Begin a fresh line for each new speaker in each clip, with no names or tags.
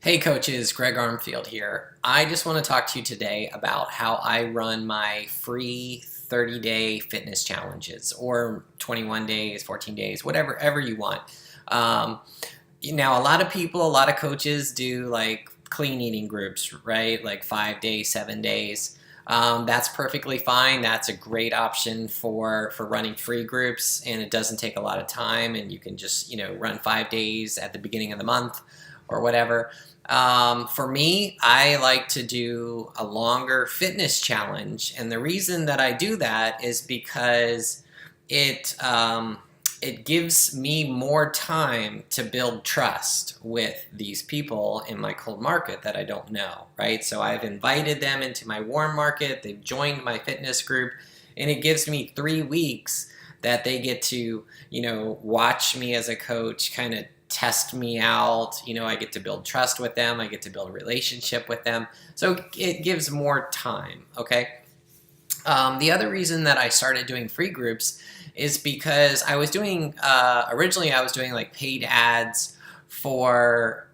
Hey coaches, Greg Armfield here. I just want to talk to you today about how I run my free 30-day fitness challenges or 21 days, 14 days, whatever ever you want. Um, Now, a lot of people, a lot of coaches do like clean eating groups, right? Like 5 days, 7 days. That's perfectly fine. That's a great option for running free groups, and it doesn't take a lot of time. And you can just run 5 days at the beginning of the month or whatever. For me, I like to do a longer fitness challenge, and the reason that I do that is because it it gives me more time to build trust with these people in my cold market that I don't know, right? So I've invited them into my warm market, they've joined my fitness group, and it gives me 3 weeks that they get to, watch me as a coach, kind of test me out. I get to build trust with them, I get to build a relationship with them. So it gives more time, okay? The other reason that I started doing free groups is because I was doing originally I was doing like paid ads for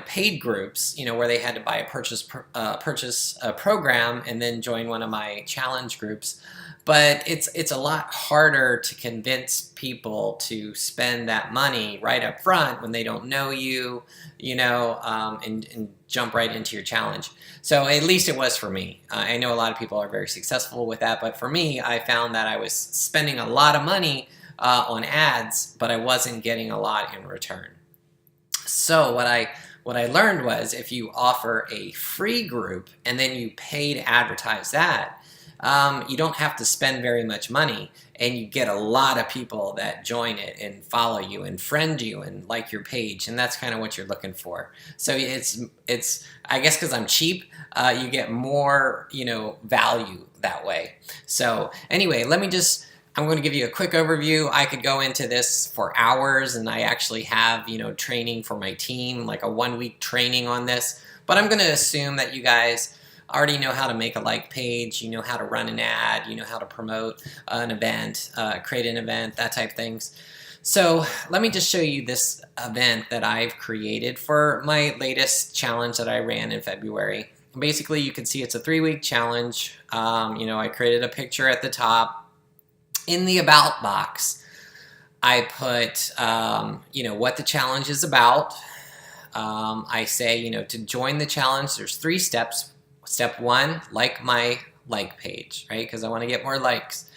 paid groups, where they had to buy a purchase a program and then join one of my challenge groups. But it's a lot harder to convince people to spend that money right up front when they don't know you, and jump right into your challenge. So at least it was for me. I know a lot of people are very successful with that, but for me, I found that I was spending a lot of money on ads, but I wasn't getting a lot in return. So what I learned was if you offer a free group and then you pay to advertise that, you don't have to spend very much money, and you get a lot of people that join it and follow you and friend you and like your page, and that's kind of what you're looking for. So it's I guess because I'm cheap, you get more value that way. So anyway, I'm going to give you a quick overview. I could go into this for hours, and I actually have training for my team, like a 1 week training on this. But I'm going to assume that you guys already know how to make a like page, you know how to run an ad, you know how to promote an event, create an event, that type of things. So let me just show you this event that I've created for my latest challenge that I ran in February. Basically, you can see it's a 3-week challenge. I created a picture at the top. In the about box, I put, what the challenge is about. I say, to join the challenge, there's 3 steps. Step 1, like my like page, right? Because I want to get more likes.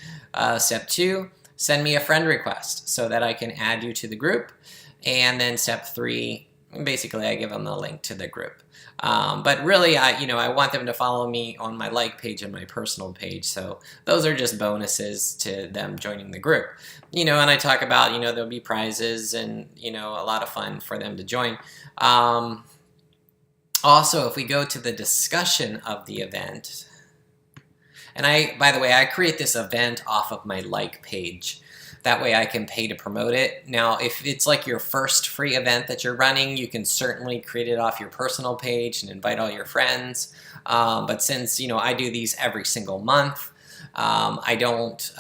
Step 2, send me a friend request so that I can add you to the group. And then step 3, basically I give them the link to the group. But really, I want them to follow me on my like page and my personal page. So those are just bonuses to them joining the group. And I talk about, there'll be prizes and, a lot of fun for them to join. Also, if we go to the discussion of the event, and by the way, I create this event off of my like page. That way I can pay to promote it. Now, if it's like your first free event that you're running, you can certainly create it off your personal page and invite all your friends. But since, I do these every single month, I don't,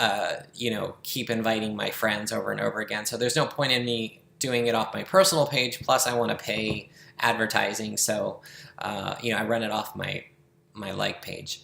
keep inviting my friends over and over again. So there's no point in me doing it off my personal page. Plus, I want to pay advertising, so I run it off my like page.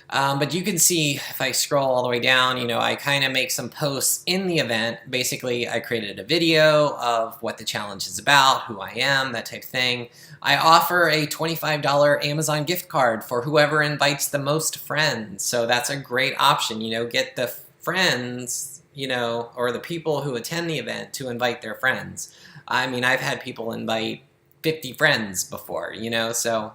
But you can see if I scroll all the way down, I kind of make some posts in the event. Basically, I created a video of what the challenge is about, who I am, that type of thing. I offer a $25 Amazon gift card for whoever invites the most friends. So that's a great option, get the friends, or the people who attend the event to invite their friends. I mean, I've had people invite 50 friends before, so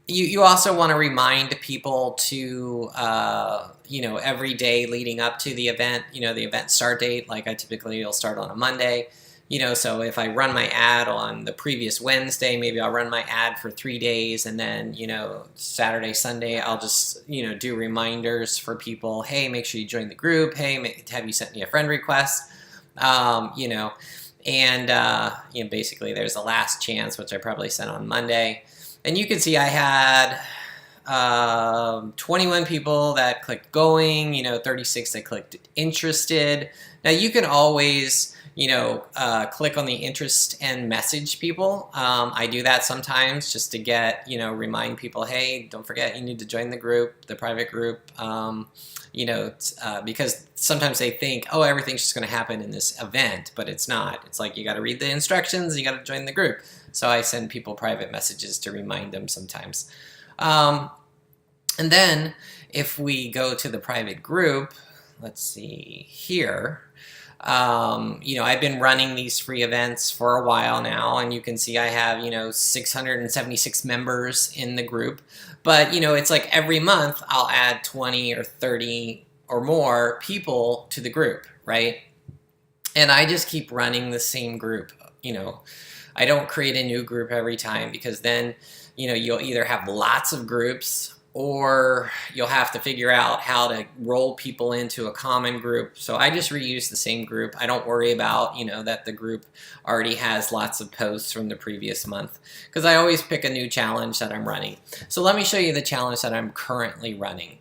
you also want to remind people to, every day leading up to the event, the event start date, like I typically will start on a Monday, so if I run my ad on the previous Wednesday, maybe I'll run my ad for 3 days, and then, Saturday, Sunday, I'll just, do reminders for people. Hey, make sure you join the group. Hey, have you sent me a friend request? And basically there's a last chance, which I probably sent on Monday. And you can see I had 21 people that clicked going, 36 that clicked interested. Now you can always, click on the interest and message people. I do that sometimes just to get, remind people, hey, don't forget, you need to join the group, the private group, because sometimes they think, oh, everything's just going to happen in this event, but it's not. It's like you got to read the instructions, you got to join the group. So I send people private messages to remind them sometimes. And then if we go to the private group, let's see here. I've been running these free events for a while now, and you can see I have, 676 members in the group. But, it's like every month I'll add 20 or 30 or more people to the group, right? And I just keep running the same group. I don't create a new group every time, because then, you'll either have lots of groups, or you'll have to figure out how to roll people into a common group. So I just reuse the same group. I don't worry about, that the group already has lots of posts from the previous month, because I always pick a new challenge that I'm running. So let me show you the challenge that I'm currently running.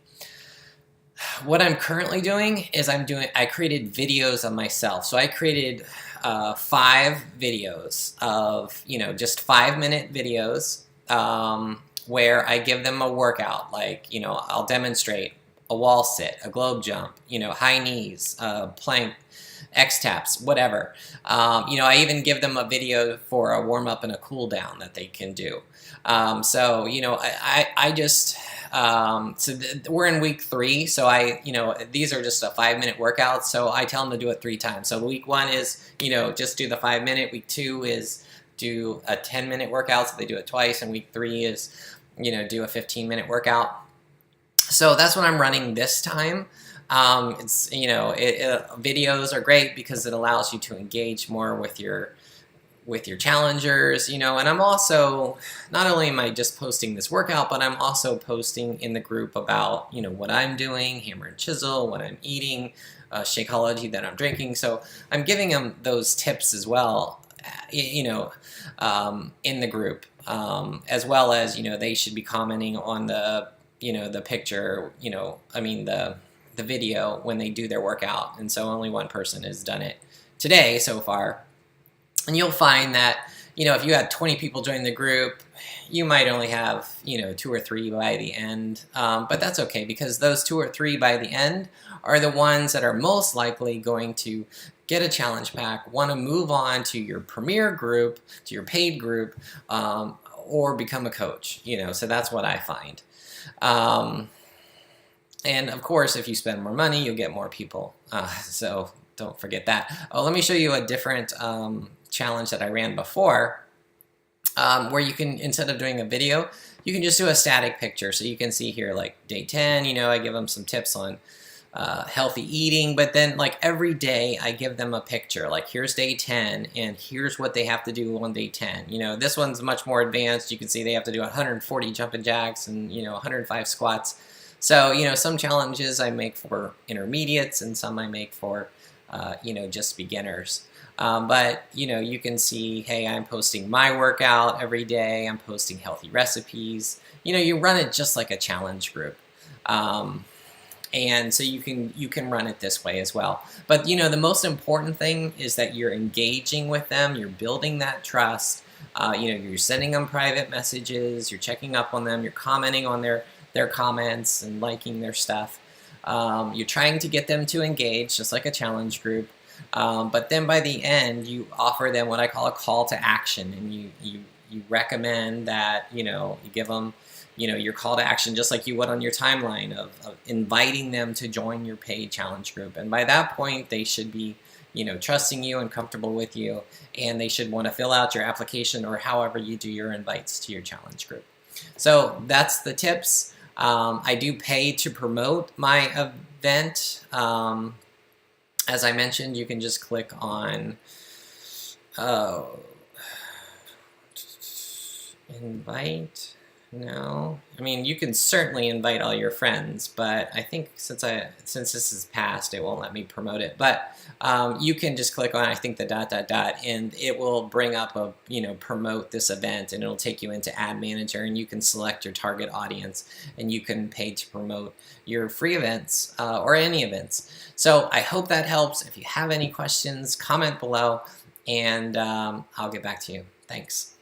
What I'm currently doing is I created videos of myself. So I created 5 videos of, just 5-minute videos, where I give them a workout, like, I'll demonstrate a wall sit, a globe jump, high knees, plank, X-taps, whatever. I even give them a video for a warm-up and a cool-down that they can do. We're in week 3, so these are just a 5-minute workout, so I tell them to do it 3 times. So week 1 is, just do the 5-minute. Week 2 is do a 10-minute workout, so they do it twice, and week 3 is, do a 15-minute workout. So that's what I'm running this time. Videos are great because it allows you to engage more with your challengers, and I'm also, not only am I just posting this workout, but I'm also posting in the group about, what I'm doing, hammer and chisel, what I'm eating, Shakeology that I'm drinking. So I'm giving them those tips as well, in the group, as well as, they should be commenting on the, the picture, the video when they do their workout. And so only one person has done it today so far. And you'll find that, if you had 20 people join the group, you might only have, 2 or 3 by the end. But that's okay, because those 2 or 3 by the end are the ones that are most likely going to get a challenge pack, want to move on to your premier group, to your paid group, or become a coach, so that's what I find. And of course, if you spend more money, you'll get more people. So don't forget that. Oh, let me show you a different challenge that I ran before, where you can, instead of doing a video, you can just do a static picture. So you can see here, like day 10, I give them some tips on healthy eating, but then like every day I give them a picture, like here's day 10 and here's what they have to do on day 10. This one's much more advanced. You can see they have to do 140 jumping jacks and 105 squats. So some challenges I make for intermediates and some I make for just beginners. But you can see, hey, I'm posting my workout every day. I'm posting healthy recipes. You run it just like a challenge group. And so you can run it this way as well. But the most important thing is that you're engaging with them, you're building that trust, you're sending them private messages, you're checking up on them, you're commenting on their comments and liking their stuff. You're trying to get them to engage, just like a challenge group. But then by the end, you offer them what I call a call to action, and you recommend that you give them your call to action, just like you would on your timeline of inviting them to join your paid challenge group. And by that point, they should be, trusting you and comfortable with you, and they should want to fill out your application or however you do your invites to your challenge group. So that's the tips. I do pay to promote my event. As I mentioned, you can just click on invite. No, I mean you can certainly invite all your friends, but I think since this is past, it won't let me promote it. But you can just click on I think the dot dot dot, and it will bring up a promote this event, and it'll take you into Ad Manager, and you can select your target audience, and you can pay to promote your free events or any events. So I hope that helps. If you have any questions, comment below, and I'll get back to you. Thanks.